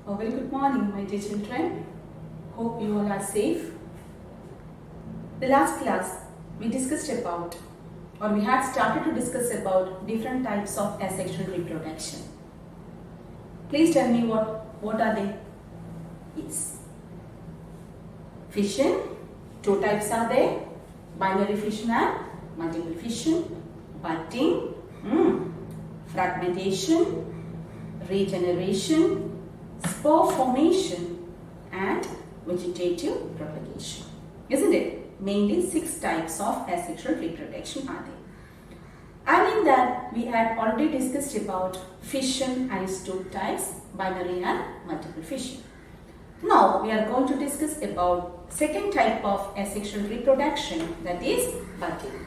A very good morning, my dear children. Hope you all are safe. The last class we discussed about, or we had started to discuss about different types of asexual reproduction. Please tell me what are they? Yes. Fission. Two types are there: binary fission and multiple fission. Budding, fragmentation, regeneration, spore formation, and vegetative propagation. Isn't it? Mainly 6 types of asexual reproduction are there. And in that we had already discussed about fission and its 2 types, binary and multiple fission. Now we are going to discuss about second type of asexual reproduction, that is budding.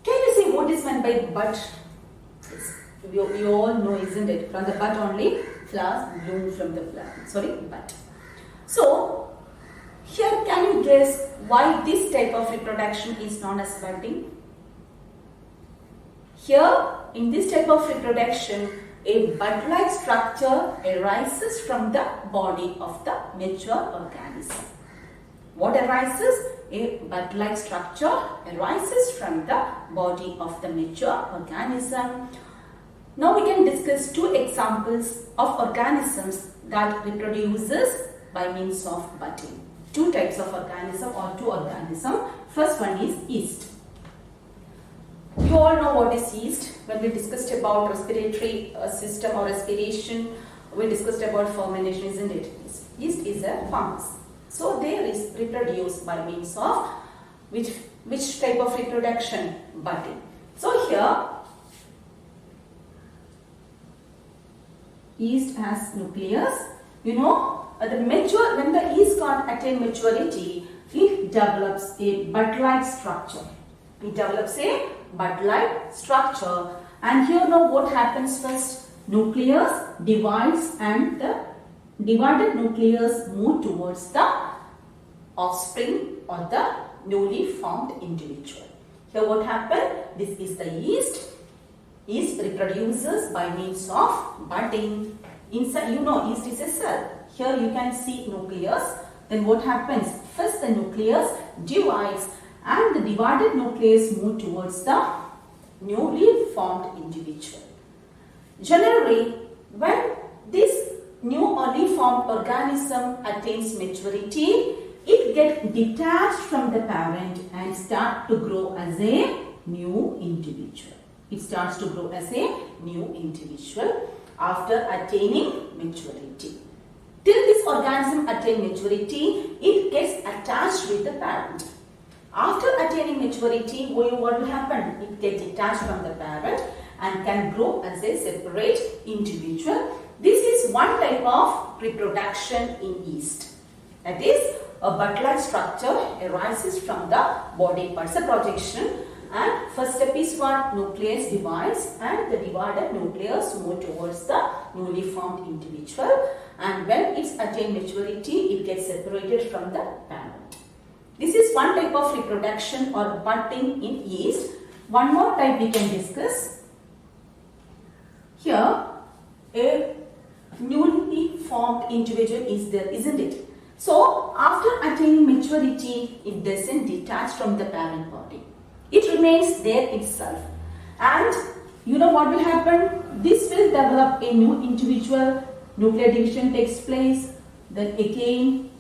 Can you see what is meant by bud? Yes. You all know, isn't it? From the bud only flowers bloom from the flower. Bud. So here can you guess why this type of reproduction is known as budding? Here in this type of reproduction, a bud-like structure arises from the body of the mature organism. What arises? A bud-like structure arises from the body of the mature organism. Now we can discuss 2 examples of organisms that reproduces by means of budding. 2 types of organism or 2 organisms. First one is yeast. You all know what is yeast. When we discussed about respiratory system or respiration, we discussed about fermentation, isn't it? Yeast is a fungus. So they reproduce by means of which type of reproduction? Budding. So here yeast has nucleus. You know, when the yeast can't attain maturity, it develops a bud-like structure. It develops a bud-like structure. And here now what happens first? Nucleus divides and the divided nucleus move towards the offspring or the newly formed individual. Here what happened? This is the yeast. Yeast reproduces by means of budding. Inside, you know, yeast is a cell. Here you can see nucleus. Then what happens? First the nucleus divides and the divided nucleus move towards the newly formed individual. Generally, when this newly formed organism attains maturity, it gets detached from the parent and start to grow as a new individual. It starts to grow as a new individual after attaining maturity. Till this organism attains maturity, it gets attached with the parent. After attaining maturity, what will happen? It gets detached from the parent and can grow as a separate individual. This is one type of reproduction in yeast. That is, a bud-like structure arises from the body parts, a projection. And first step is what? Nucleus divides and the divided nucleus move towards the newly formed individual. And when it's attained maturity, it gets separated from the parent. This is one type of reproduction or budding in yeast. One more type we can discuss. Here, a newly formed individual is there, isn't it? So, after attaining maturity, it doesn't detach from the parent body. It remains there itself. And you know what will happen? This will develop a new individual. Nuclear division takes place. Then again,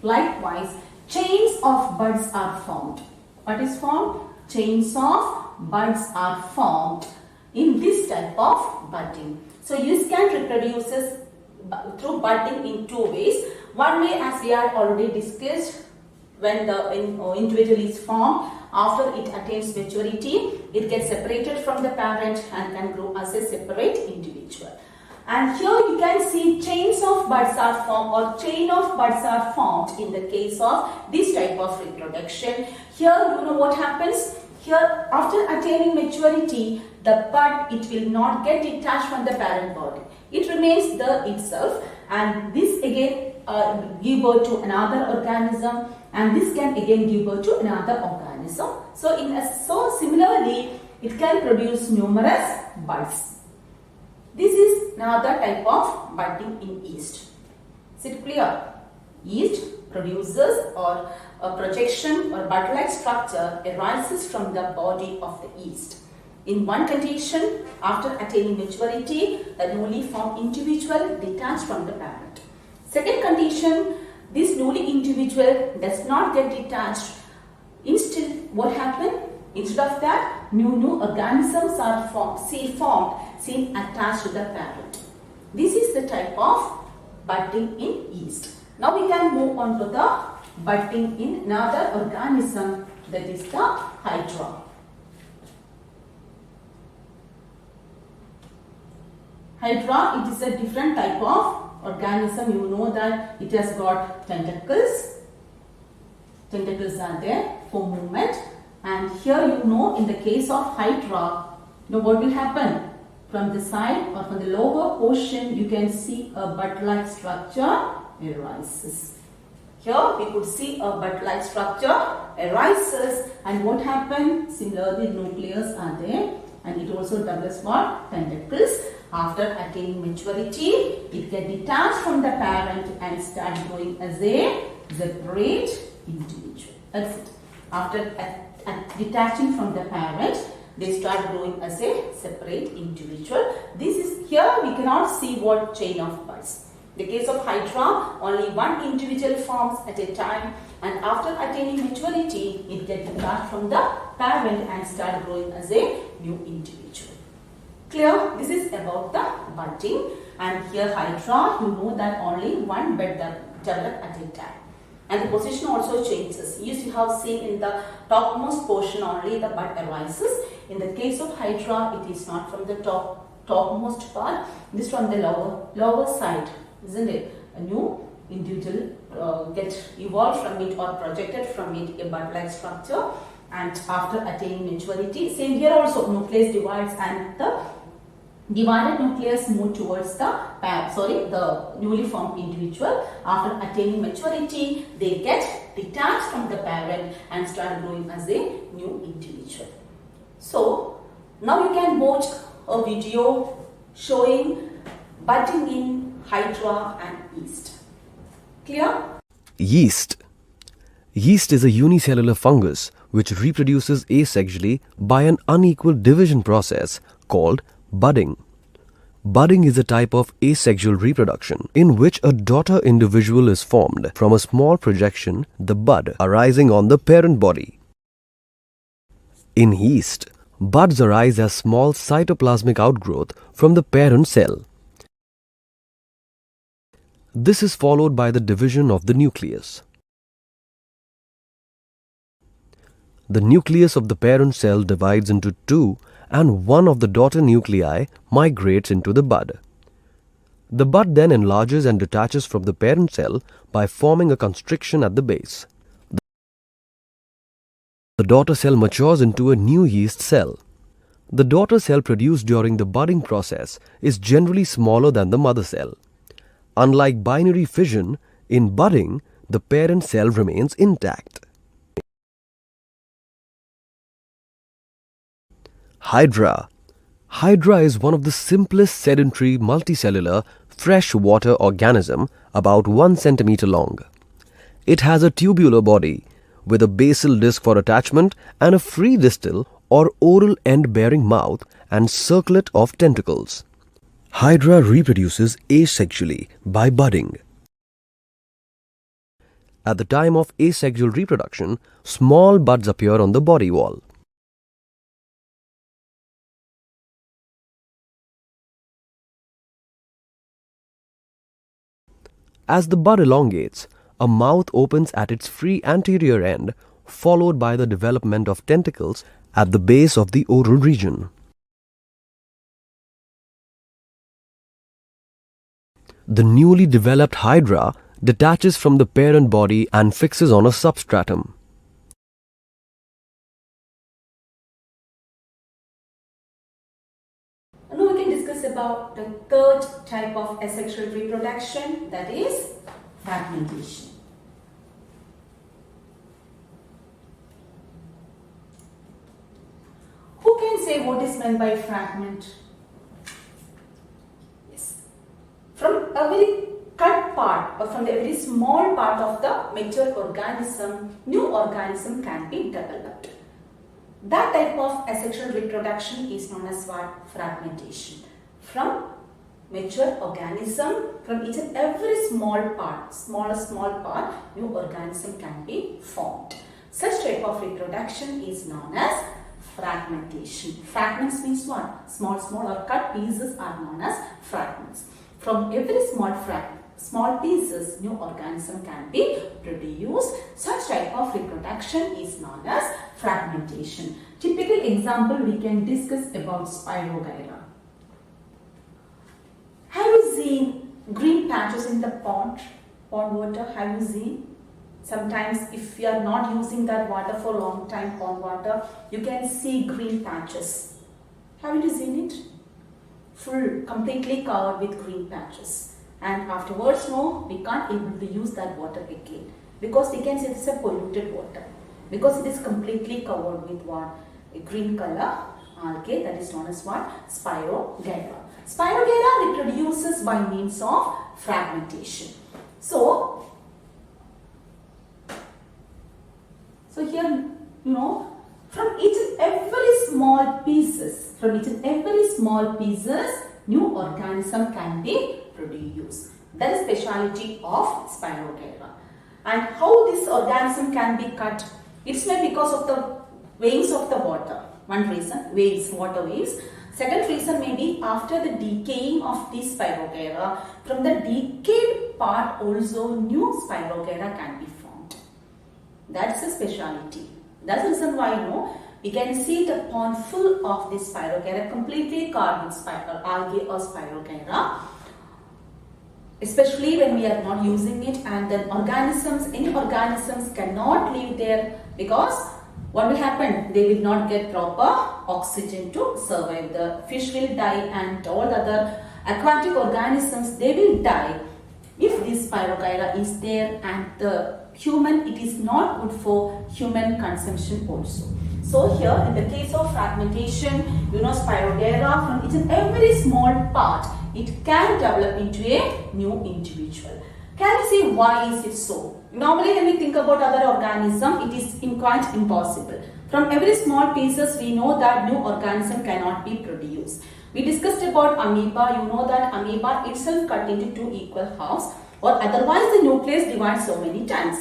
likewise, chains of buds are formed. What is formed? Chains of buds are formed in this type of budding. So yeast can reproduces through budding in 2 ways. One way, as we had already discussed, when the individual is formed, after it attains maturity, it gets separated from the parent and can grow as a separate individual. And here you can see chains of buds are formed or chain of buds are formed in the case of this type of reproduction. Here you know what happens? Here after attaining maturity, the bud, it will not get detached from the parent body. It remains there itself, and this again give birth to another organism, and this can again give birth to another organism. So similarly, it can produce numerous buds. This is another type of budding in yeast. Is it clear? Yeast produces or a projection or bud-like structure arises from the body of the yeast. In one condition, after attaining maturity, the newly formed individual detached from the parent. Second condition, this newly individual does not get detached. Instead, what happened? Instead of that, new organisms are seen attached to the parent. This is the type of budding in yeast. Now we can move on to the budding in another organism, that is the hydra. Hydra, it is a different type of organism. You know that it has got tentacles. Tentacles are there for movement. And here you know, in the case of hydra, what will happen? From the side or from the lower portion, you can see a bud-like structure arises. Here we could see a bud-like structure arises, and what happened? Similarly, nucleus are there, and it also develops what? Tentacles. After attaining maturity, it gets detached from the parent and start growing as a separate individual. That's it. After detaching from the parent, they start growing as a separate individual. This is here we cannot see what chain of buds. In the case of hydra, only one individual forms at a time, and after attaining maturity, it gets detached from the parent and start growing as a new individual. Clear? This is about the budding, and here hydra, you know that only one bud develops at a time. And the position also changes. You have seen in the topmost portion only the bud arises. In the case of hydra, it is not from the topmost part. It is from the lower side, isn't it? A new individual get evolved from it or projected from it, a bud-like structure. And after attaining maturity, same here also, nucleus divides and the divided nucleus move towards the newly formed individual. After attaining maturity, they get detached from the parent and start growing as a new individual. So, now you can watch a video showing budding in hydra and yeast. Clear? Yeast. Yeast is a unicellular fungus which reproduces asexually by an unequal division process called budding. Budding is a type of asexual reproduction in which a daughter individual is formed from a small projection, the bud, arising on the parent body. In yeast, buds arise as small cytoplasmic outgrowth from the parent cell. This is followed by the division of the nucleus. The nucleus of the parent cell divides into two, and one of the daughter nuclei migrates into the bud. The bud then enlarges and detaches from the parent cell by forming a constriction at the base. The daughter cell matures into a new yeast cell. The daughter cell produced during the budding process is generally smaller than the mother cell. Unlike binary fission, in budding, the parent cell remains intact. Hydra. Hydra is one of the simplest sedentary multicellular freshwater organism about 1 centimeter long. It has a tubular body with a basal disc for attachment and a free distal or oral end-bearing mouth and circlet of tentacles. Hydra reproduces asexually by budding. At the time of asexual reproduction, small buds appear on the body wall. As the bud elongates, a mouth opens at its free anterior end, followed by the development of tentacles at the base of the oral region. The newly developed hydra detaches from the parent body and fixes on a substratum. Now we can discuss about the third type of asexual reproduction, that is fragmentation. Who can say what is meant by fragment? Yes. From a very cut part or from the very small part of the mature organism, new organism can be developed. That type of asexual reproduction is known as what? Fragmentation. From mature organism, from each and every small part, small part, new organism can be formed. Such type of reproduction is known as fragmentation. Fragments means what? Small or cut pieces are known as fragments. From every small pieces, new organism can be produced. Such type of reproduction is known as fragmentation. Typical example we can discuss about Spirogyra. Have you seen green patches in the pond water? Have you seen? Sometimes if you are not using that water for a long time, pond water, you can see green patches. Haven't you seen it? Full, completely covered with green patches. And afterwards, no, we can't able to use that water again. Because we can say it's a polluted water. Because it is completely covered with what? A green color algae, that is known as what? Spirogyra. Spirogyra reproduces by means of fragmentation. So here, from each and every small pieces, new organism can be produced. That is speciality of Spirogyra. And how this organism can be cut? It's maybe because of the waves of the water. One reason, water waves. Second reason may be after the decaying of this Spirogyra, from the decayed part also new Spirogyra can be formed. That's a speciality. That's the reason why we can see the pond full of this Spirogyra, completely covered with algae or Spirogyra. Especially when we are not using it, and then any organisms cannot live there, because what will happen? They will not get proper oxygen to survive. The fish will die and all the other aquatic organisms, they will die if this Spirogyra is there, and it is not good for human consumption also. So here in the case of fragmentation, Spirogyra, from each and every small part, it can develop into a new individual. Can you see why is it so? Normally when we think about other organism, it is quite impossible. From every small pieces, we know that new organism cannot be produced. We discussed about amoeba. You know that amoeba itself cut into two equal halves, or otherwise the nucleus divides so many times.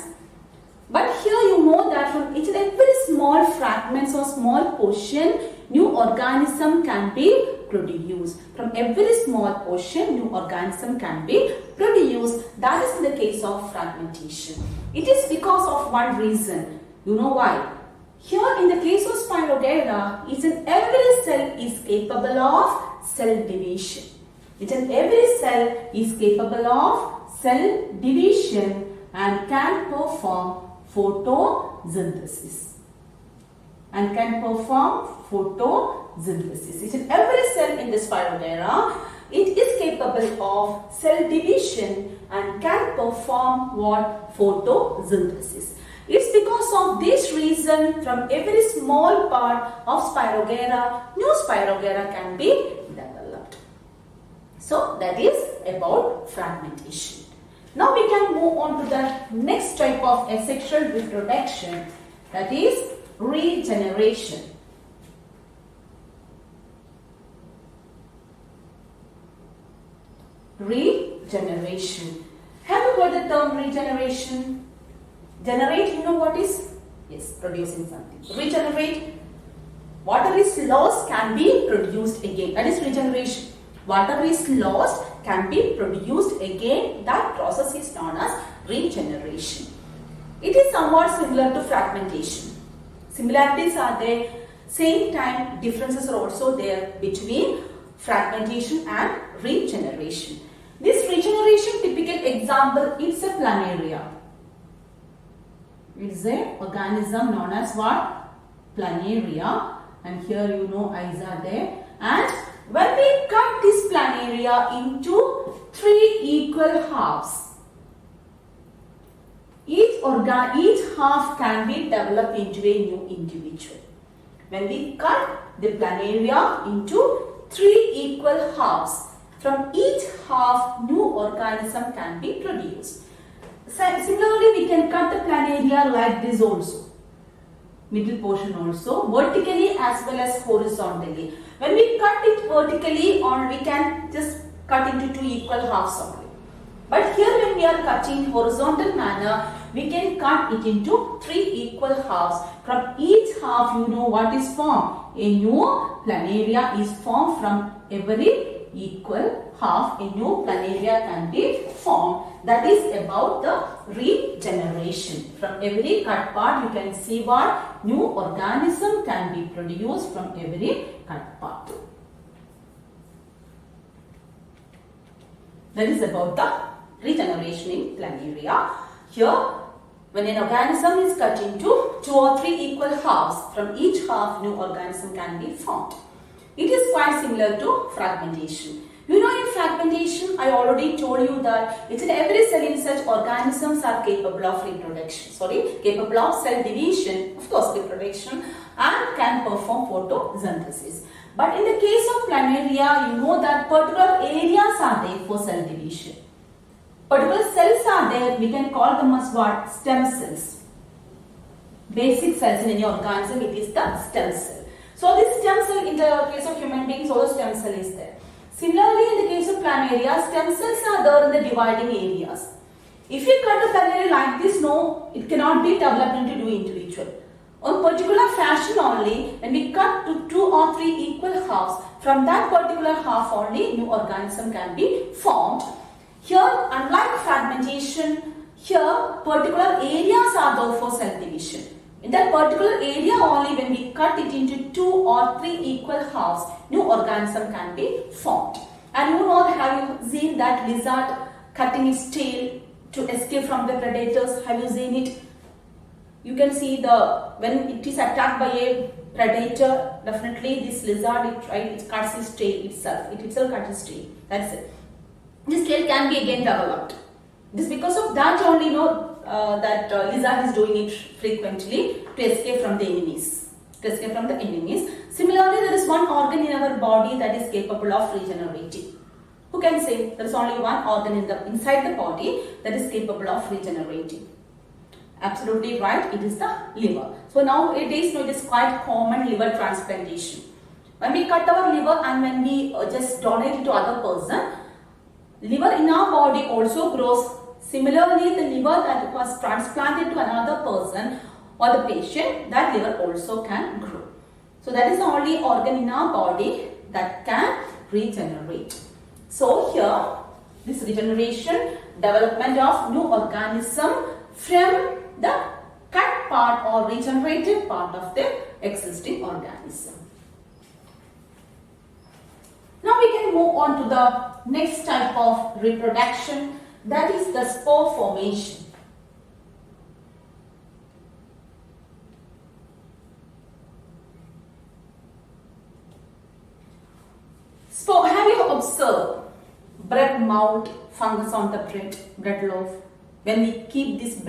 But here you know that from each and every small fragments or small portion, new organism can be produced. From every small portion, new organism can be produced. That is in the case of fragmentation. It is because of one reason. You know why? Here in the case of Spirogyra, each and every cell is capable of cell division. Each and every cell is capable of cell division and can perform photosynthesis. Each and every cell in the Spirogyra, it is capable of cell division and can perform what? Photosynthesis. It's because of this reason, from every small part of Spirogyra, new Spirogyra can be developed. So that is about fragmentation. Now we can move on to the next type of asexual reproduction, that is regeneration. Regeneration. Have you heard the term regeneration? Generate, you know what is? Yes, producing something. Regenerate. Water is lost, can be produced again. That is regeneration. Water is lost, can be produced again. That process is known as regeneration. It is somewhat similar to fragmentation. Similarities are there. Same time, differences are also there between fragmentation and regeneration. This regeneration typical example is a planaria. It is an organism known as what? Planaria. And here you know eyes are there. And when we cut this planaria into 3 equal halves, each half can be developed into a new individual. when we cut the planaria into 3 equal halves. From each half, new organism can be produced. Similarly, we can cut the planaria like this also. Middle portion also, vertically as well as horizontally. When we cut it vertically, or we can just cut into 2 equal halves only. But here when we are cutting horizontal manner, we can cut it into 3 equal halves. From each half, you know what is formed. A new planaria is formed from every equal half. A new planaria can be formed. That is about the regeneration. From every cut part, you can see what new organism can be produced from every cut part. That is about the regeneration in planaria. Here, when an organism is cut into 2 or 3 equal halves, from each half new organism can be formed. It is quite similar to fragmentation. You know, in fragmentation, I already told you that each and every cell in such organisms are capable of reproduction. Capable of cell division, of course reproduction, and can perform photosynthesis. But in the case of planaria, you know that particular areas are there for cell division. Particular cells are there, we can call them as what? Stem cells. Basic cells in any organism, it is the stem cell. So this stem cell, in the case of human beings, also stem cell is there. Similarly, in the case of planaria, stem cells are there in the dividing areas. If you cut the planaria like this, no, it cannot be developed into 2 individual. On particular fashion only, when we cut to 2 or 3 equal halves, from that particular half only, new organism can be formed. Here, unlike fragmentation, here particular areas are there for cell division. In that particular area only, when we cut it into 2 or 3 equal halves, new organism can be formed. And you know, have you seen that lizard cutting its tail to escape from the predators? Have you seen it? You can see when it is attacked by a predator, definitely this lizard, it cuts its tail itself. It itself cuts its tail. That's it. This tail can be again developed. It is because of that only, that lizard is doing it frequently to escape from the enemies. Similarly, there is one organ in our body that is capable of regenerating. Who can say there is only one organ inside the body that is capable of regenerating? Absolutely right, it is the liver. So nowadays, it is quite common liver transplantation. When we cut our liver and when we just donate it to other person, liver in our body also grows. Similarly, the liver that was transplanted to another person or the patient, that liver also can grow. So that is the only organ in our body that can regenerate. So here, this regeneration, development of new organism from the cut part or regenerated part of the existing organism. Now we can move on to the next type of reproduction, that is the spore formation. Spore, have you observed bread mold fungus on the bread loaf? When we keep this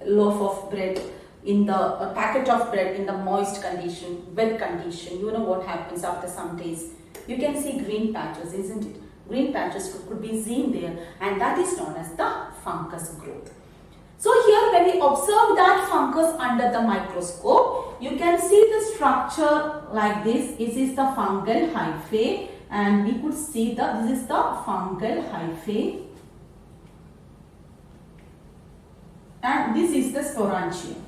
loaf of bread in the packet of bread in the moist condition, wet condition, you know what happens after some days? You can see green patches, isn't it? Green patches could be seen there, and that is known as the fungus growth. So here when we observe that fungus under the microscope, you can see the structure like this. This is the fungal hyphae, and we could see this is the fungal hyphae, and this is the sporangium.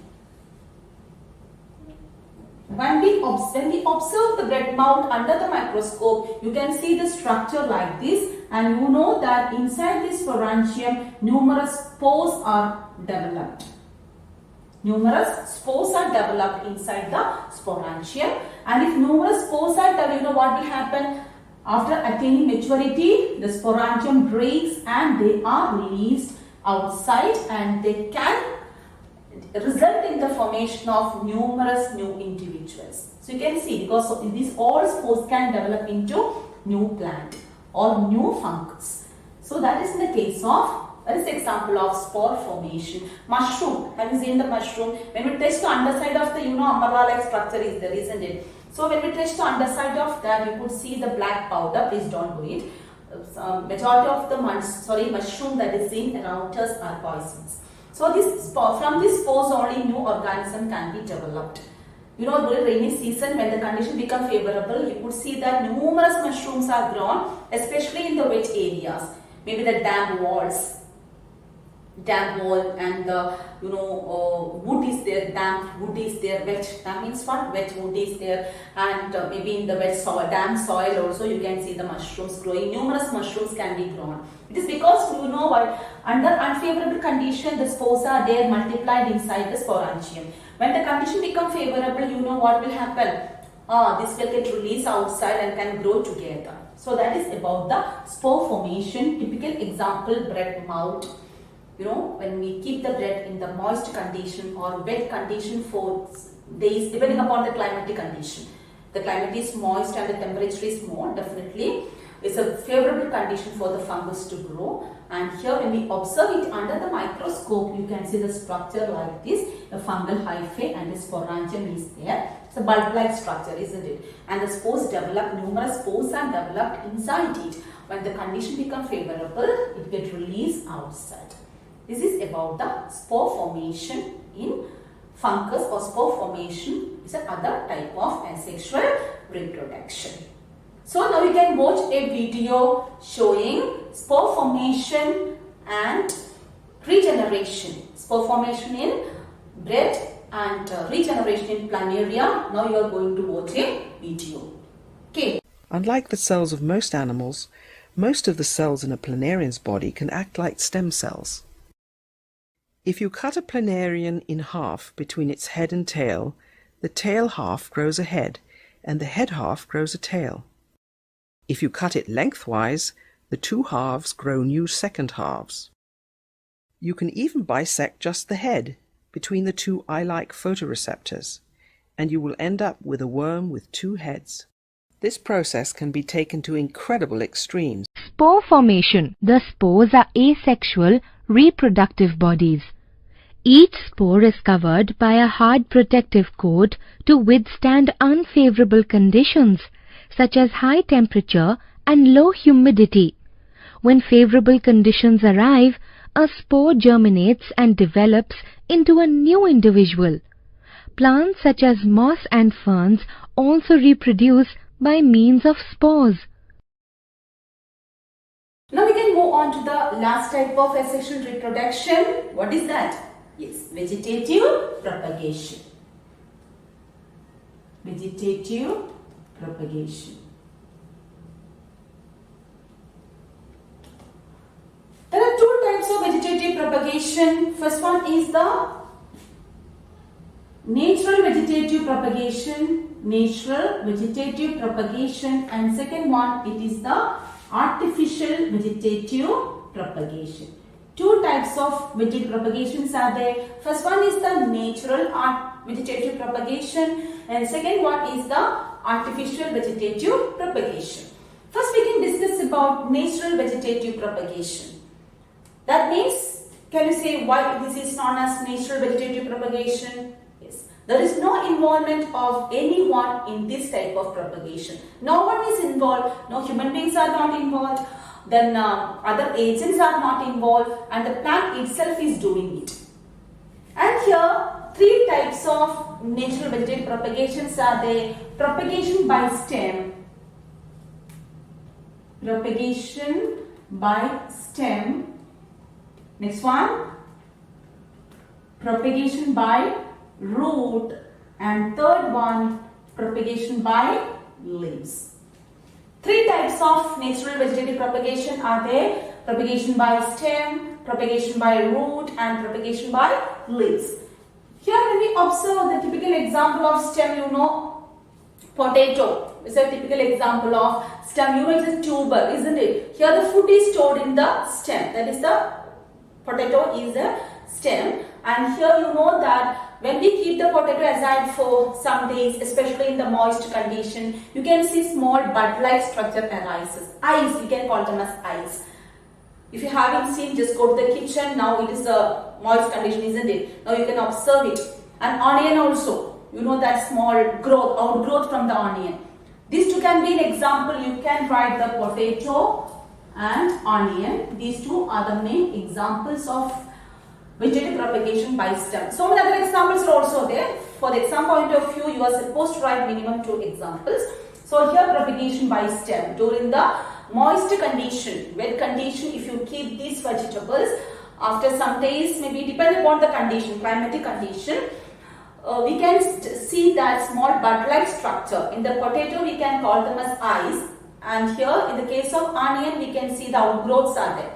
When we observe the bread mold under the microscope, you can see the structure like this, and you know that inside this sporangium, numerous spores are developed. Numerous spores are developed inside the sporangium, and if numerous spores are developed, you know what will happen? After attaining maturity, the sporangium breaks and they are released outside, and they can result in the formation of numerous new individuals. So you can see, because these all spores can develop into new plant or new fungus. So that is in the case of That is example of spore formation. Mushroom. Have you seen the mushroom? When we touch the underside of the, umbrella-like structure is there, isn't it? So when we touch the underside of that, you could see the black powder. Please don't do it. Majority of the mushroom that is seen around us are poisons. So from this spores only new organism can be developed. During rainy season, when the condition become favorable, you could see that numerous mushrooms are grown, especially in the wet areas. Maybe the dam wall and the wood is there, damp wood is there, wet, that means what? Wet wood is there, and maybe in the wet soil, damp soil also you can see the mushrooms growing. Numerous mushrooms can be grown. It is because what? Under unfavorable condition, the spores are there multiplied inside the sporangium. When the condition become favorable, what will happen? This will get released outside and can grow together. So that is about the spore formation. Typical example, bread mold. When we keep the bread in the moist condition or wet condition for days, depending upon the climatic condition. The climate is moist and the temperature is more, definitely it's a favorable condition for the fungus to grow. And here when we observe it under the microscope, you can see the structure like this. The fungal hyphae and the sporangium is there. It's a bulb-like structure, isn't it? And the spores develop, numerous spores are developed inside it. When the condition becomes favorable, it gets released outside. This is about the spore formation in fungus, or spore formation is another type of asexual reproduction. So now you can watch a video showing spore formation and regeneration. Spore formation in bread and regeneration in planaria. Now you are going to watch a video. Okay. Unlike the cells of most animals, most of the cells in a planarian's body can act like stem cells. If you cut a planarian in half between its head and tail, the tail half grows a head and the head half grows a tail. If you cut it lengthwise, the two halves grow new second halves. You can even bisect just the head between the two eye-like photoreceptors, and you will end up with a worm with two heads. This process can be taken to incredible extremes. Spore formation. The spores are asexual, reproductive bodies. Each spore is covered by a hard protective coat to withstand unfavorable conditions such as high temperature and low humidity. When favorable conditions arrive, a spore germinates and develops into a new individual. Plants such as moss and ferns also reproduce by means of spores. Now we can move on to the last type of asexual reproduction. What is that? Yes, vegetative propagation. Vegetative propagation. There are two types of vegetative propagation. First one is the natural vegetative propagation. Natural vegetative propagation, and second one, it is the artificial vegetative propagation. Two types of vegetative propagations are there. First one is the natural vegetative propagation, and second one is the artificial vegetative propagation. First we can discuss about natural vegetative propagation. That means, can you say why this is known as natural vegetative propagation? Yes. There is no involvement of anyone in this type of propagation. No one is involved, no human beings are not involved, then other agents are not involved, and the plant itself is doing it. And here, three types of natural vegetative propagations are there. Propagation by stem. Propagation by stem. Next one, propagation by root, and third one, propagation by leaves. Three types of natural vegetative propagation are there: propagation by stem, propagation by root, and propagation by leaves. Here when we observe the typical example of stem, potato is a typical example of stem. It's a tuber, isn't it? Here the food is stored in the stem. That is, the potato is a stem, and here that when we keep the potato aside for some days, especially in the moist condition, you can see small bud-like structure arises. Eyes, we can call them as eyes. If you haven't seen, just go to the kitchen. Now it is a moist condition, isn't it? Now you can observe it. And onion also, you know that small growth, outgrowth from the onion. These two can be an example. You can write the potato and onion. These two are the main examples of vegetative propagation by stem. So many other examples are also there. For the exam point of view, you are supposed to write minimum 2 examples. So here propagation by stem during the moist condition, wet condition. If you keep these vegetables, after some days, maybe depending upon the condition, climatic condition, we can see that small bud-like structure. In the potato, we can call them as eyes, and here in the case of onion, we can see the outgrowths are there.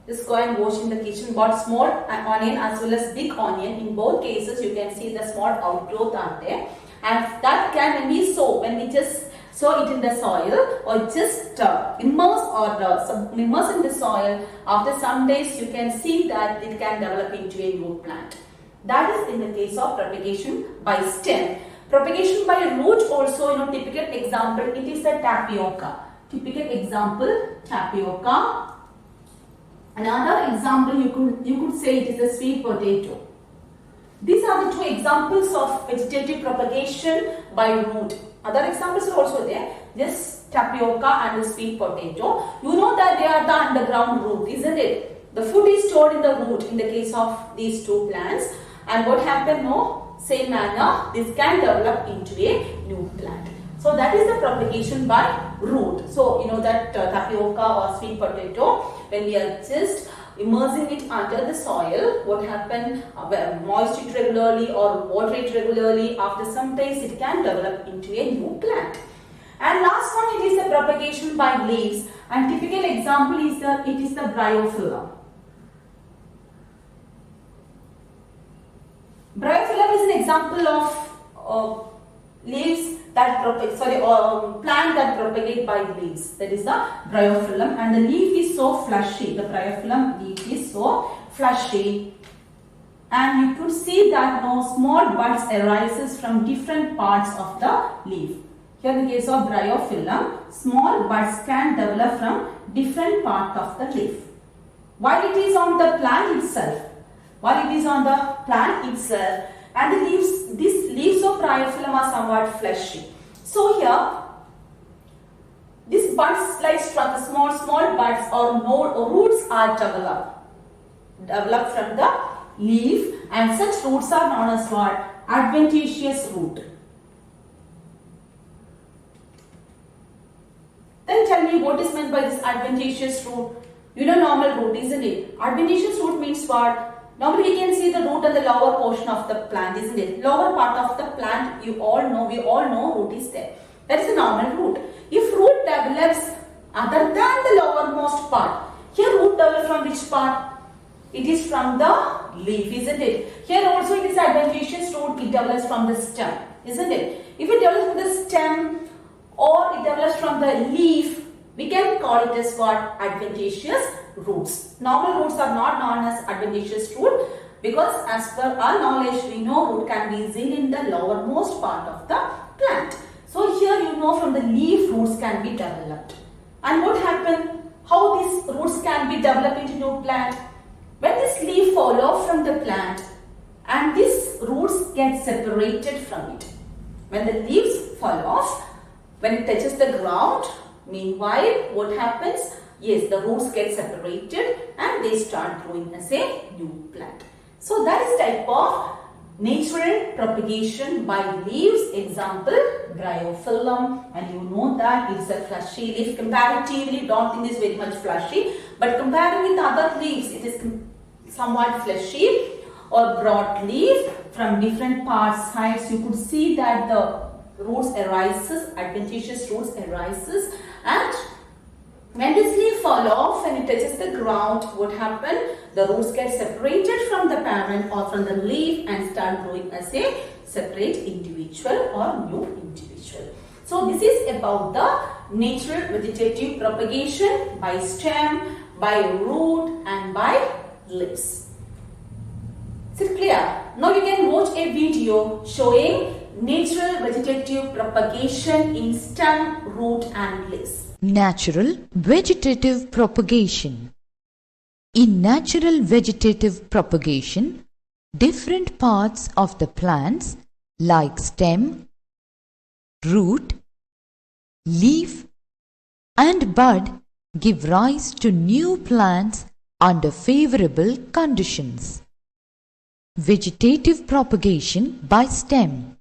Just go and wash in the kitchen. Bought small onion as well as big onion. In both cases, you can see the small outgrowth are there, and that can when we sow, when we just sow it in the soil or just immerse in the soil. After some days, you can see that it can develop into a new plant. That is in the case of propagation by stem. Propagation by root also, typical example, it is the tapioca. Typical example, tapioca. Another example, you could say it is the sweet potato. These are the two examples of vegetative propagation by root. Other examples are also there. This tapioca and the sweet potato. You know that they are the underground root, isn't it? The food is stored in the root in the case of these two plants. And what happened? No, same manner, this can develop into a new plant. So that is the propagation by root. So you know that tapioca or sweet potato, when we are just immersing it under the soil, what happened? Moist it regularly or water it regularly. After some days, it can develop into a new plant. And last one, it is the propagation by leaves. And typical example is the bryophyllum. Bryophyllum is an example of leaves that plant that propagate by leaves. That is the bryophyllum, and the leaf is so fleshy. The bryophyllum leaf is so fleshy, and you could see that small buds arises from different parts of the leaf. Here in the case of bryophyllum, small buds can develop from different part of the leaf. While it is on the plant itself, and the leaves, these leaves of bryophyllum are somewhat fleshy. So here, these buds like structure, small buds or roots are developed from the leaf, and such roots are known as what? Adventitious root. Then tell me what is meant by this adventitious root. You know normal root, isn't it? Adventitious root means what? Normally we can see the root and the lower portion of the plant, isn't it? Lower part of the plant, we all know root is there. That is the normal root. If root develops other than the lowermost part, here root develops from which part? It is from the leaf, isn't it? Here also it is adventitious root, it develops from the stem, isn't it? If it develops from the stem or it develops from the leaf, we can call it as what? Adventitious roots. Normal roots are not known as adventitious root because as per our knowledge, we know root can be seen in the lowermost part of the plant. So here you know from the leaf roots can be developed. And what happened? How these roots can be developed into new plant? When this leaf fall off from the plant and these roots get separated from it. When the leaves fall off, when it touches the ground, meanwhile what happens? Yes, the roots get separated and they start growing as a new plant. So that is type of natural propagation by leaves. Example, bryophyllum, and you know that it's a fleshy leaf. Comparatively, don't think it's very much fleshy, but comparing with other leaves, it is somewhat fleshy or broad leaf from different parts, sides. You could see that the roots arises, adventitious roots arises, and when this leaf fall off and it touches the ground, what happen? The roots get separated from the parent or from the leaf and start growing as a separate individual or new individual. So this is about the natural vegetative propagation by stem, by root and by leaves. Is it clear? Now you can watch a video showing natural vegetative propagation in stem, root and leaves. Natural vegetative propagation. In natural vegetative propagation, different parts of the plants like stem, root, leaf and bud give rise to new plants under favorable conditions. Vegetative propagation by stem.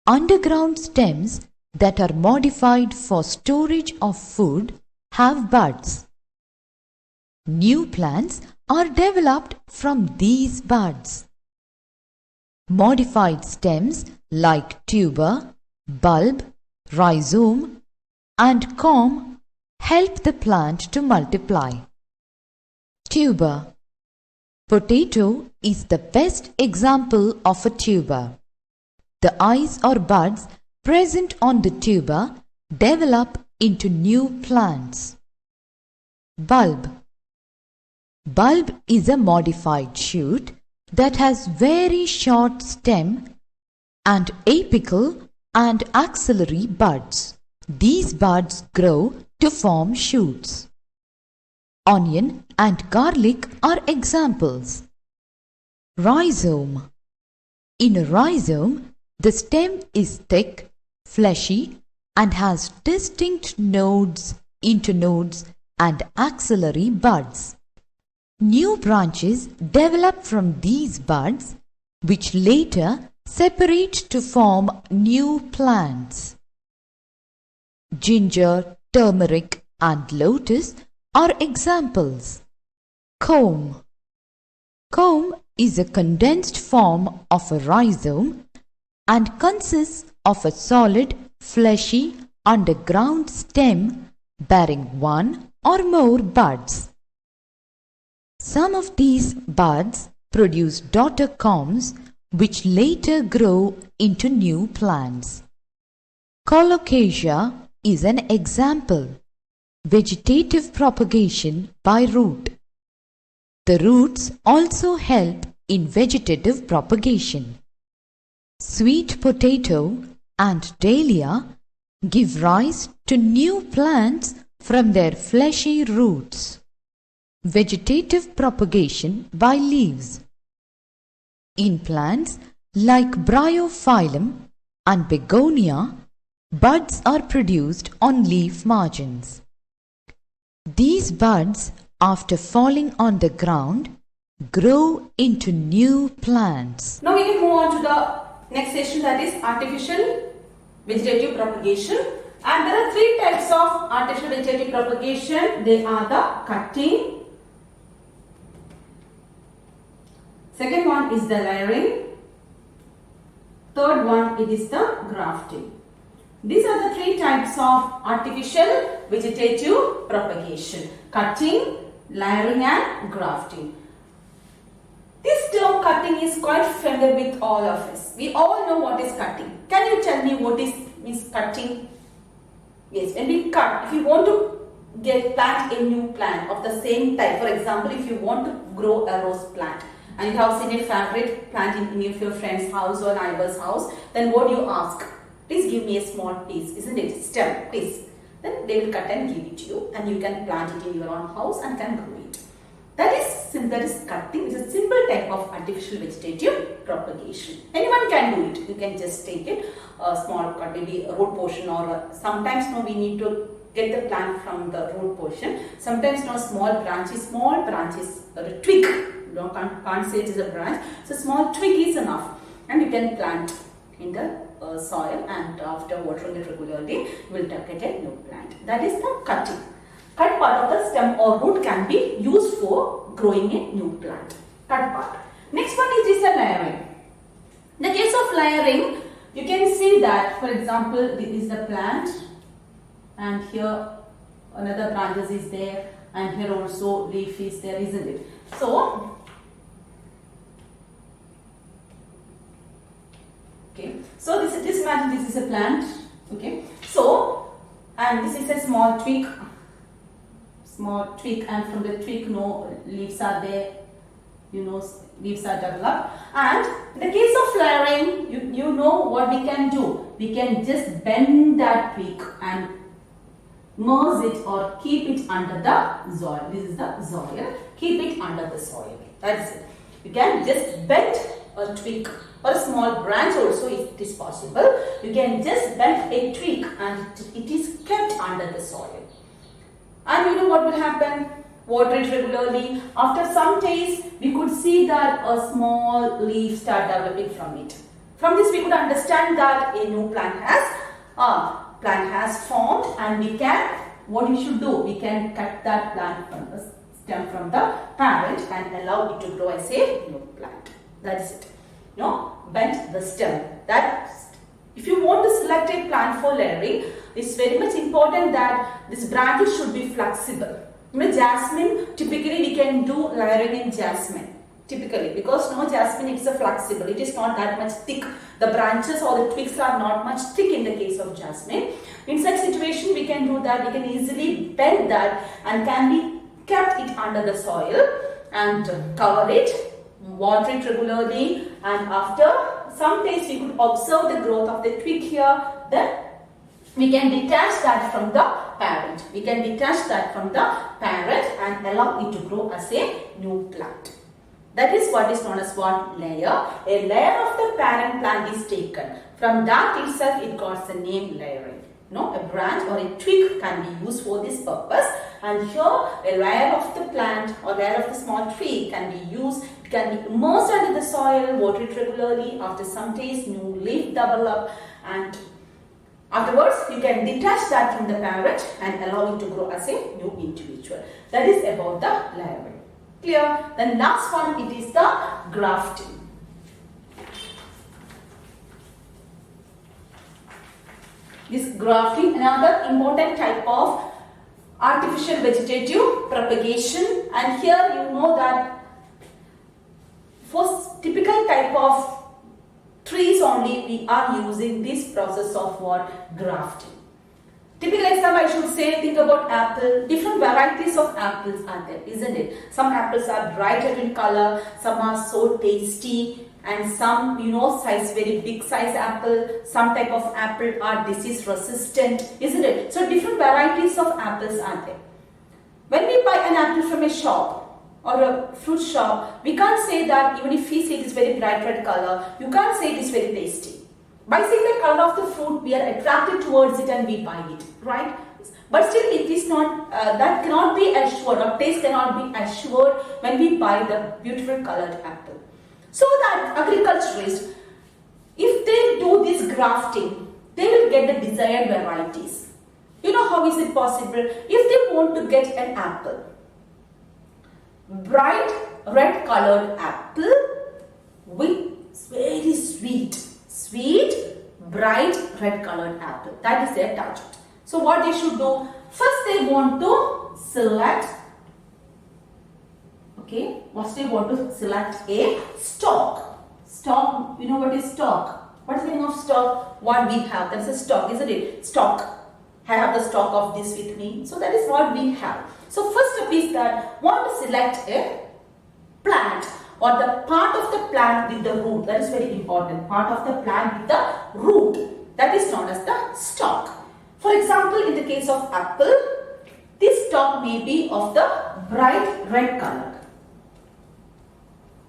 Underground stems that are modified for storage of food have buds. New plants are developed from these buds. Modified stems like tuber, bulb, rhizome and corm help the plant to multiply. Tuber. Potato is the best example of a tuber. The eyes or buds present on the tuber develop into new plants. Bulb. Bulb is a modified shoot that has very short stem and apical and axillary buds. These buds grow to form shoots. Onion and garlic are examples. Rhizome. In a rhizome, the stem is thick, fleshy and has distinct nodes, internodes and axillary buds. New branches develop from these buds, which later separate to form new plants. Ginger, turmeric and lotus are examples. Comb. Comb is a condensed form of a rhizome and consists of a solid, fleshy, underground stem bearing one or more buds. Some of these buds produce daughter combs which later grow into new plants. Colocasia is an example. Vegetative propagation by root. The roots also help in vegetative propagation. Sweet potato and dahlia give rise to new plants from their fleshy roots. Vegetative propagation by leaves. In plants like Bryophyllum and Begonia, buds are produced on leaf margins. These buds, after falling on the ground, grow into new plants. Now we can move on to the next section, that is artificial vegetative propagation. And there are three types of artificial vegetative propagation. They are the cutting. Second one is the layering. Third one, it is the grafting. These are the three types of artificial vegetative propagation: cutting, layering and grafting. This term cutting is quite familiar with all of us. We all know what is cutting. Can you tell me what is cutting? Yes, when we cut, if you want to plant a new plant of the same type, for example, if you want to grow a rose plant and you have seen a favorite plant in any of your friend's house or neighbor's house, then what do you ask? Please give me a small piece, isn't it? Stem, please. Then they will cut and give it to you and you can plant it in your own house and can grow it. That is cutting. It's a simple type of artificial vegetative propagation. Anyone can do it. You can just take it, a small cut, maybe a root portion, or sometimes no, we need to get the plant from the root portion. Sometimes no, small branches, a twig. You can't say it is a branch. So small twig is enough, and you can plant in the soil, and after watering it regularly, you will get a new plant. That is the cutting. Cut part of the stem or root can be used for growing a new plant. Cut part. Next one is the layering. In the case of layering, you can see that, for example, this is the plant, and here another branches is there, and here also leaf is there, isn't it? So, okay. So this imagine this is a plant. Okay. So, and this is a small twig, and from the twig, no leaves are there. You know, leaves are developed. And in the case of layering, you know what we can do. We can just bend that twig and immerse it or keep it under the soil. This is the soil. Keep it under the soil. That's it. You can just bend a twig or a small branch also if it is possible. You can just bend a twig and it is kept under the soil. And you know what will happen? Water it regularly. After some days, we could see that a small leaf start developing from it. From this, we could understand that a new plant has formed, and we can, what we should do? We can cut that plant from the stem from the parent and allow it to grow as a new plant. That's it. Bend the stem. If you want to select a plant for layering, it's very much important that this branches should be flexible. Jasmine, typically we can do layering in jasmine. Typically, because jasmine is flexible. It is not that much thick. The branches or the twigs are not much thick in the case of jasmine. In such situation, we can do that. We can easily bend that and can be kept it under the soil and cover it, water it regularly, and after some days we could observe the growth of the twig here. Then we can detach that from the parent. We can detach that from the parent and allow it to grow as a new plant. That is what is known as what layer. A layer of the parent plant is taken. From that itself it got the name layering. A branch or a twig can be used for this purpose, and here a layer of the plant or layer of the small tree can be used. It can be immersed under the soil, water it regularly. After some days, new leaf develop, and afterwards you can detach that from the parent and allow it to grow as a new individual. That is about the layering. Clear? The last one, it is the grafting. This grafting, another important type of artificial vegetative propagation, and here you know that for typical type of trees only we are using this process of what? Grafting. Typical example, I should say, think about apple. Different varieties of apples are there, isn't it? Some apples are brighter in color, some are so tasty, and some, size very big size apple. Some type of apple are disease resistant, isn't it? So different varieties of apples are there. When we buy an apple from a shop or a fruit shop, we can't say that even if we say it is very bright red color, you can't say it is very tasty. By seeing the color of the fruit, we are attracted towards it and we buy it, right? But still it is not, that cannot be assured, or taste cannot be assured when we buy the beautiful colored apple. So that agriculturists, if they do this grafting, they will get the desired varieties. How is it possible? If they want to get an apple, bright red colored apple with very sweet, bright red colored apple. That is their target. So what they should do? First they want to select, a stalk. Stalk, you know what is stalk? What is the meaning of stalk? What we have, that's a stalk, isn't it? Stalk. I have the stalk of this with me. So that is what we have. So first step is that want to select a plant or the part of the plant with the root. That is very important. Part of the plant with the root. That is known as the stalk. For example, in the case of apple, this stalk may be of the bright red color.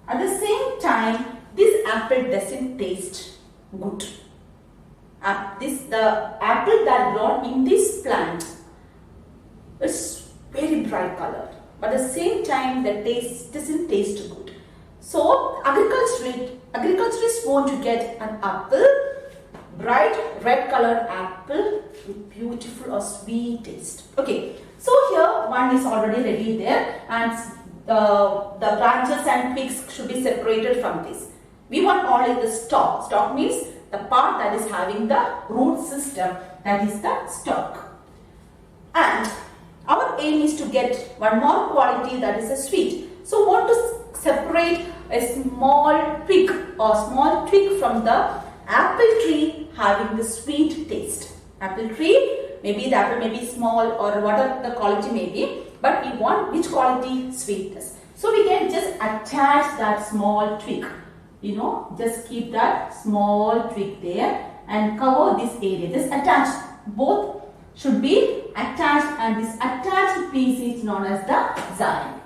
At the same time, this apple doesn't taste good. The apple that grown in this plant is very bright colored, but at the same time the taste doesn't taste good. So agriculturists want to get an apple, bright red colored apple with beautiful or sweet taste. Okay, so here one is already ready there, and the branches and twigs should be separated from this. We want only the stalk. Stalk means the part that is having the root system, that is the stalk. And our aim is to get one more quality, that is a sweet. So want to separate a small twig from the apple tree having the sweet taste. Apple tree, maybe the apple may be small or whatever the quality may be, but we want which quality? Sweetness. So we can just attach that small twig. Just keep that small twig there and cover this area. Just attach. Both should be attached, and this attached piece is known as the xylem.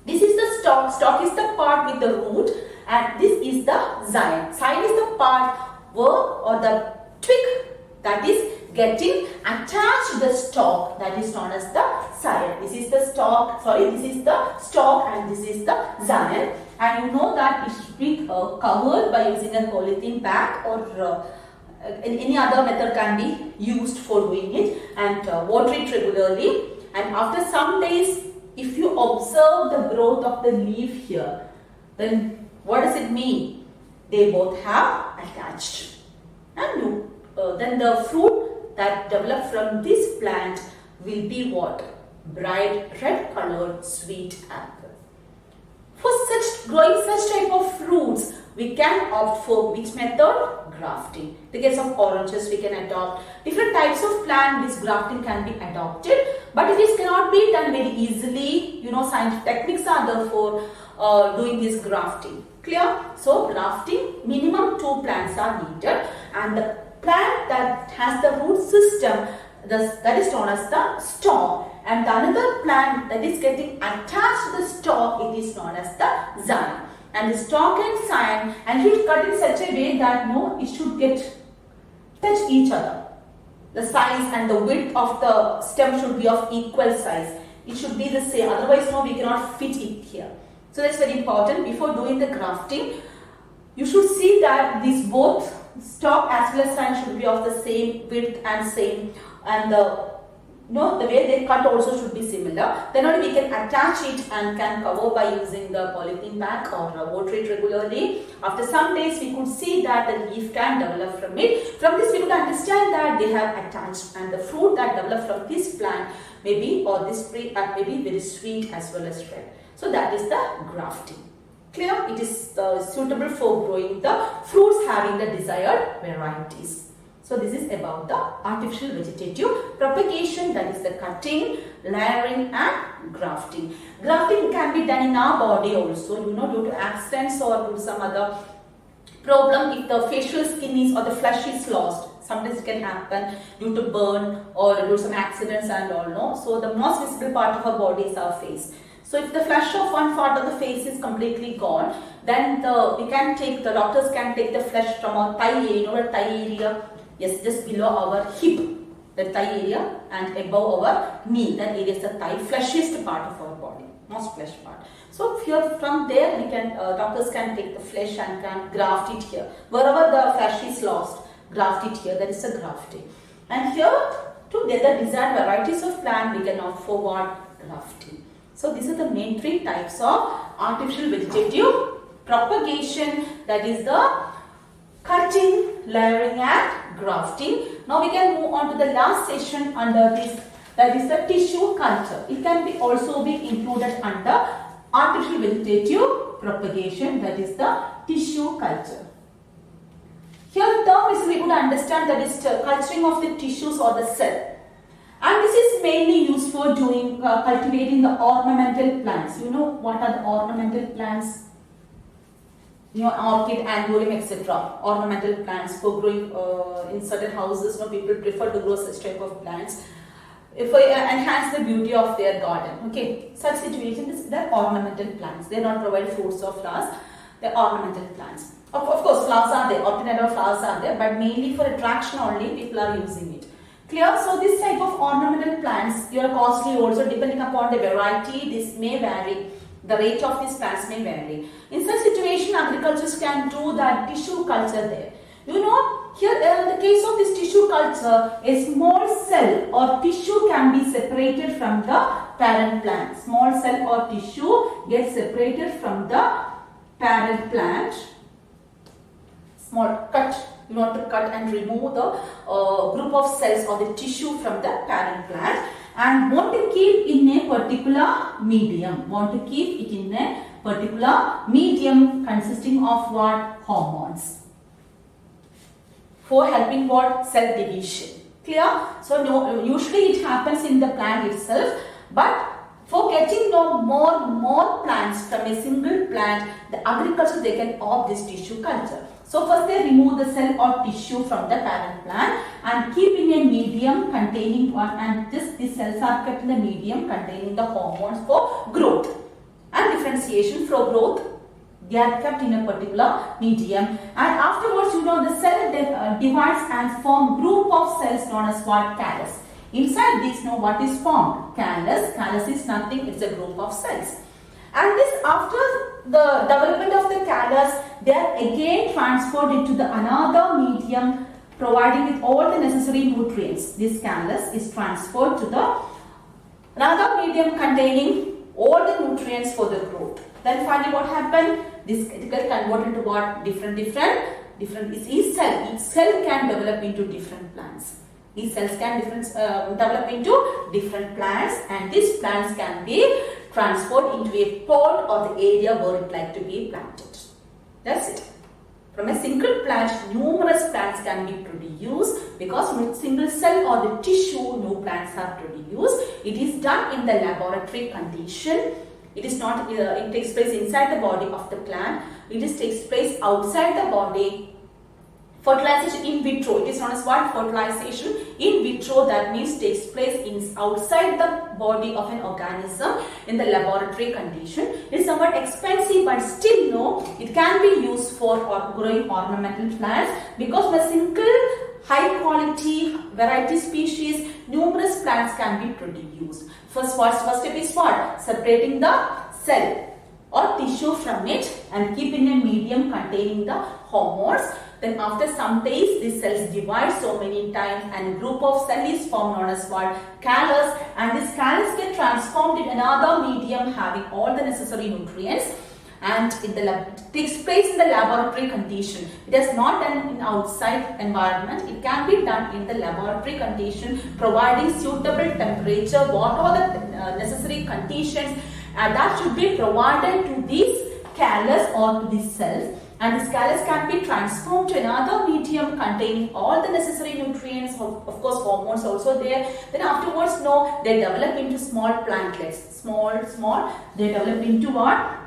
This is the stalk. Stalk is the part with the root, and this is the xylem. Xylem is the part or the twig that is getting attached to the stalk, that is known as the xylem. This is the stalk, this is the stalk, and this is the xylem. And you know that it should be covered by using a polythene bag, or any other method can be used for doing it, and water it regularly. And after some days, if you observe the growth of the leaf here, then what does it mean? They both have attached. And then the fruit that develop from this plant will be what? Bright red colored sweet apple. For growing such type of fruits, we can opt for which method? Grafting. In the case of oranges, we can adopt different types of plant. This grafting can be adopted, but it cannot be done very easily. Scientific techniques are there for doing this grafting. Clear? So grafting, minimum 2 plants are needed, and the plant that has the root system, that is known as the stalk, and the another plant that is getting attached to the stalk, it is known as the xylem. And the stalk and xylem, and it cut in such a way that it should touch each other. The size and the width of the stem should be of equal size. It should be the same, otherwise we cannot fit it here. So that's very important. Before doing the grafting, you should see that these both stalk as well as xylem should be of the same width and the way they cut also should be similar. Then only we can attach it and can cover by using the polythene bag or water it regularly. After some days, we could see that the leaf can develop from it. From this, we could understand that they have attached, and the fruit that develop from this plant may be very sweet as well as red. So that is the grafting. Clear? It is suitable for growing the fruits having the desired varieties. So this is about the artificial vegetative propagation, that is the cutting, layering and grafting. Grafting can be done in our body also, due to accidents or due to some other problem. If the facial skin is or the flesh is lost, sometimes it can happen due to burn or due to some accidents and all. So the most visible part of our body is our face. So if the flesh of one part of the face is completely gone, then the doctors can take the flesh from our thigh area, thigh area. Yes, just below our hip, the thigh area, and above our knee, that area is the thigh, fleshiest part of our body, most flesh part. So here, from there, doctors can take the flesh and can graft it here. Wherever the flesh is lost, graft it here, that is a grafting. And here, to get the desired varieties of plant, we can opt for what? Grafting. So these are the main 3 types of artificial vegetative propagation, that is the cutting, layering and grafting. Now we can move on to the last session under this, that is the tissue culture. It can also be included under artificial vegetative propagation, that is the tissue culture. Here the term is we could understand, that is culturing of the tissues or the cell. And this is mainly used for doing cultivating the ornamental plants. What are the ornamental plants? Orchid, angoleum, etc. Ornamental plants for growing in certain houses. People prefer to grow such type of plants if enhance the beauty of their garden. Okay, such situations, they're ornamental plants. They don't provide fruits or flowers. They're ornamental plants. Of course, flowers are there, alternate flowers are there, but mainly for attraction only people are using it. Clear? So this type of ornamental plants, they are costly also, depending upon the variety. This may vary. The rate of these plants may vary. In such situation, agriculturists can do that tissue culture there. Here in the case of this tissue culture, a small cell or tissue can be separated from the parent plant. Small cell or tissue gets separated from the parent plant. Small cut. You want to cut and remove the group of cells or the tissue from the parent plant, and want to keep in a particular medium. Want to keep it in a particular medium consisting of what? Hormones. For helping what? Cell division. Clear? So usually it happens in the plant itself, but for getting more plants from a single plant, the agriculture they can opt this tissue culture. So first they remove the cell or tissue from the parent plant and keep in a medium containing one, and these cells are kept in the medium containing the hormones for growth and differentiation for growth. They are kept in a particular medium, and afterwards the cell divides and form group of cells known as what? Callus. Inside this what is formed? Callus. Callus is nothing, it's a group of cells. And this, after the development of the callus, they are again transferred into the another medium providing with all the necessary nutrients. This callus is transferred to the another medium containing all the nutrients for the growth. Then finally what happened? This get converted into what? Different. Each cell can develop into different plants. These cells can develop into different plants, and these plants can be transferred into a pot or the area where it like to be planted. That's it. From a single plant, numerous plants can be produced because from a single cell or the tissue, new plants are produced. It is done in the laboratory condition. It is not. It takes place inside the body of the plant. It takes place outside the body. Fertilization in vitro. It is known as what? Fertilization in vitro. That means takes place outside the body of an organism in the laboratory condition. It is somewhat expensive, but still it can be used for growing ornamental plants because from a single high quality variety species, numerous plants can be produced. First step is what? Separating the cell or tissue from it and keep in a medium containing the hormones. Then after some days, these cells divide so many times and a group of cells is formed known as what? Callus, and this callus get transformed in another medium having all the necessary nutrients, and it takes place in the laboratory condition. It is not done in outside environment. It can be done in the laboratory condition, providing suitable temperature, what are the necessary conditions that should be provided to these callus or to these cells. And this callus can be transformed to another medium containing all the necessary nutrients, of course hormones also there. Then afterwards they develop into small plantlets. Small, they develop into what?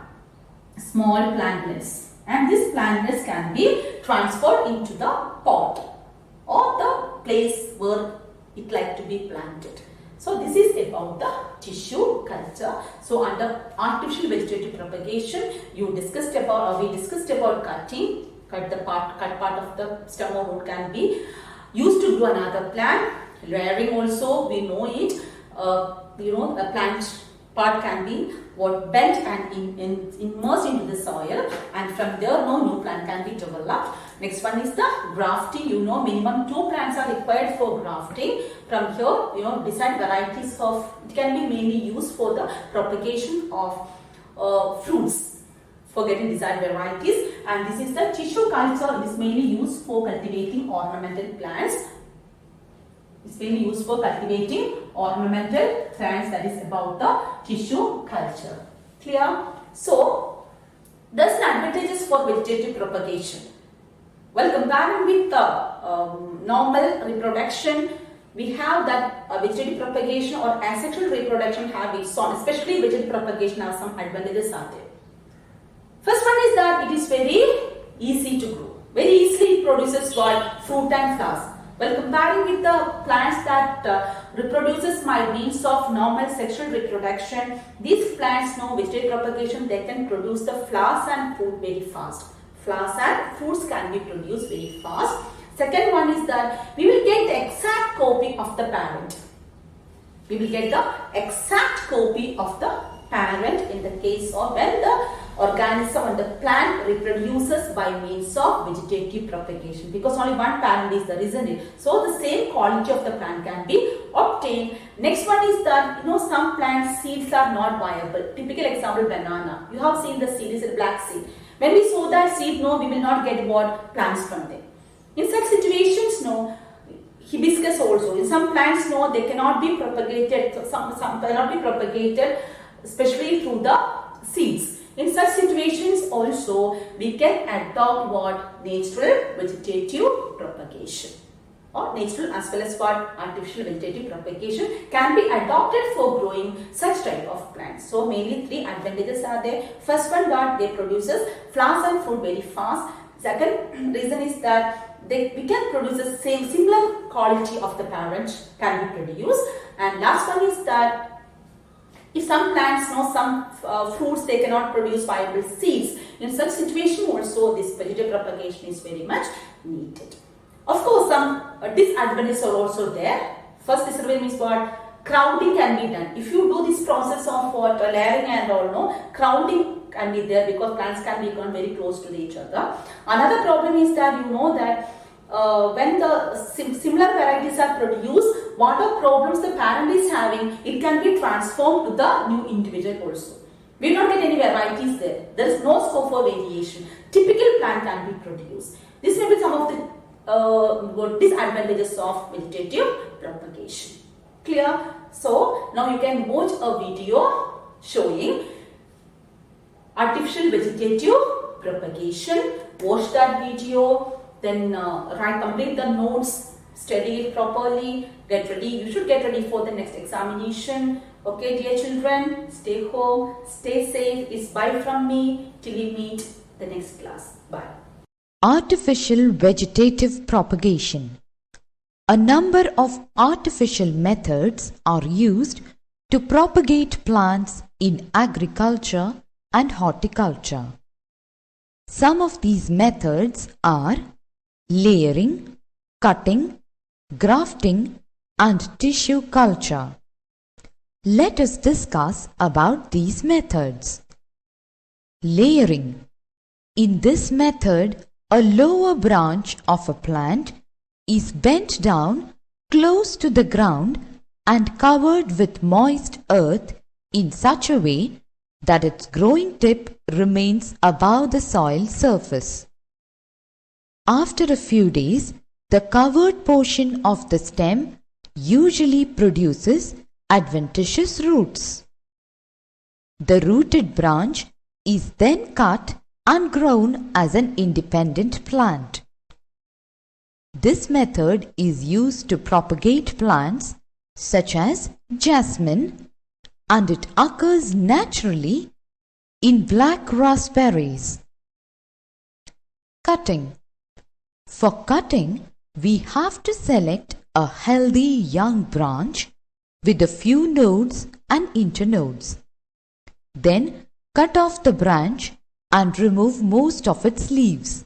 Small plantlets. And these plantlets can be transferred into the pot or the place where it like to be planted. So this is about the tissue culture. So under artificial vegetative propagation, we discussed about cutting. Cut part of the stem or root can be used to grow another plant. Rearing also, we know it. A plant part can be bent and immersed into the soil, and from there new plant can be developed. Next one is the grafting. Minimum 2 plants are required for grafting. From here, decide varieties of, it can be mainly used for the propagation of fruits, for getting desired varieties. And this is the tissue culture. It is mainly used for cultivating ornamental plants. It's mainly used for cultivating ornamental plants. That is about the tissue culture. Clear? So, there's an advantages for vegetative propagation. Well, comparing with the normal reproduction, we have that vegetative propagation or asexual reproduction have its own, especially vegetative propagation have some advantages are there. First one is that it is very easy to grow. Very easily it produces what? Fruit and flowers. Well, comparing with the plants that reproduces by means of normal sexual reproduction, these plants vegetative propagation, they can produce the flowers and fruit very fast. Flowers and fruits can be produced very fast. Second one is that we will get the exact copy of the parent. We will get the exact copy of the parent in the case of when the organism and the plant reproduces by means of vegetative propagation, because only one parent is there, isn't it? So the same quality of the plant can be obtained. Next one is that some plant seeds are not viable. Typical example, banana. You have seen the seed is a black seed. When we sow that seed, we will not get what? Plants from them. In such situations, hibiscus also. In some plants, they cannot be propagated. Some cannot be propagated, especially through the seeds. In such situations also, we can adopt what? Natural vegetative propagation, or natural as well as what? Artificial vegetative propagation can be adopted for growing such type of plants. So mainly 3 advantages are there. First one, that they produces flowers and fruit very fast. Second reason is that we can produce the same similar quality of the parent can be produced. And last one is that if some plants, some fruits, they cannot produce viable seeds, in such situation also this vegetative propagation is very much needed. Of course, some disadvantages are also there. First disadvantage is what? Crowding can be done. If you do this process of layering and all, crowding can be there because plants can become very close to each other. Another problem is that when the similar varieties are produced, whatever problems the parent is having, it can be transformed to the new individual also. We will not get any varieties there. There is no scope for variation. Typical plant can be produced. This may be some of the disadvantages of vegetative propagation. Clear? So now you can watch a video showing artificial vegetative propagation. Watch that video, then complete the notes, study it properly, get ready. You should get ready for the next examination. Okay, dear children, stay home, stay safe. It's bye from me till we meet the next class. Bye. Artificial vegetative propagation. A number of artificial methods are used to propagate plants in agriculture and horticulture. Some of these methods are layering, cutting, grafting, and tissue culture. Let us discuss about these methods. Layering. In this method, a lower branch of a plant is bent down close to the ground and covered with moist earth in such a way that its growing tip remains above the soil surface. After a few days, the covered portion of the stem usually produces adventitious roots. The rooted branch is then cut and grown as an independent plant. This method is used to propagate plants such as jasmine, and it occurs naturally in black raspberries. Cutting. For cutting, we have to select a healthy young branch with a few nodes and internodes. Then cut off the branch and remove most of its leaves.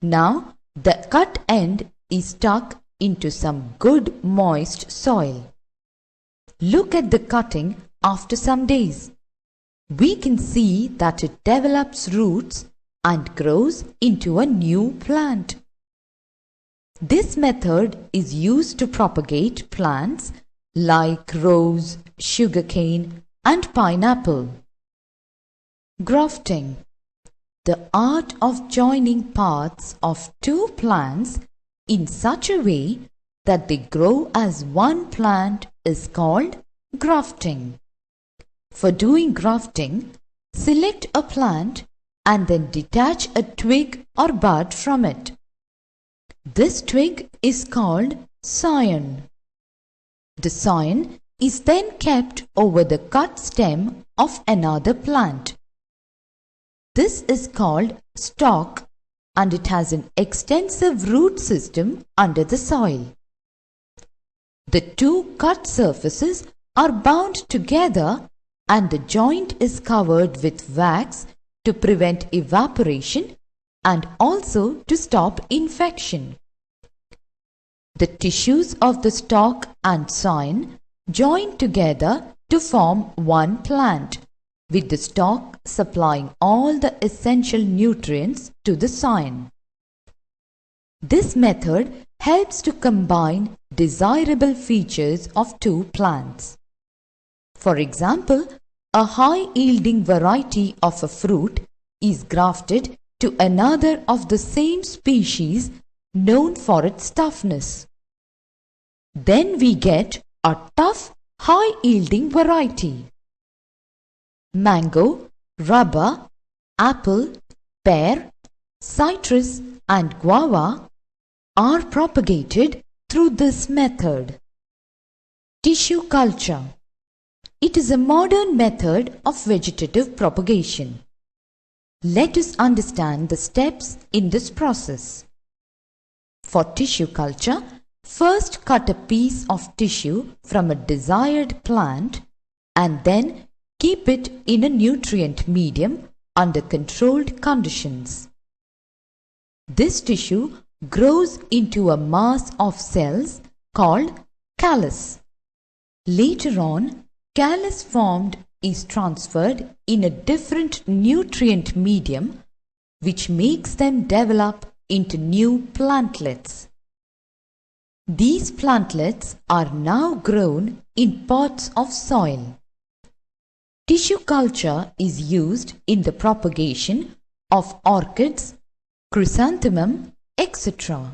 Now the cut end is stuck into some good moist soil. Look at the cutting after some days. We can see that it develops roots and grows into a new plant. This method is used to propagate plants like rose, sugarcane, and pineapple. Grafting. The art of joining parts of two plants in such a way that they grow as one plant is called grafting. For doing grafting, select a plant and then detach a twig or bud from it. This twig is called scion. The scion is then kept over the cut stem of another plant. This is called stalk, and it has an extensive root system under the soil. The two cut surfaces are bound together and the joint is covered with wax to prevent evaporation and also to stop infection. The tissues of the stalk and scion join together to form one plant, with the stalk supplying all the essential nutrients to the scion. This method helps to combine desirable features of two plants. For example, a high-yielding variety of a fruit is grafted to another of the same species known for its toughness. Then we get a tough, high-yielding variety. Mango, rubber, apple, pear, citrus and guava are propagated through this method. Tissue culture. It is a modern method of vegetative propagation. Let us understand the steps in this process. For tissue culture, first cut a piece of tissue from a desired plant and then keep it in a nutrient medium under controlled conditions. This tissue grows into a mass of cells called callus. Later on, callus formed is transferred in a different nutrient medium which makes them develop into new plantlets. These plantlets are now grown in pots of soil. Tissue culture is used in the propagation of orchids, chrysanthemum, etc.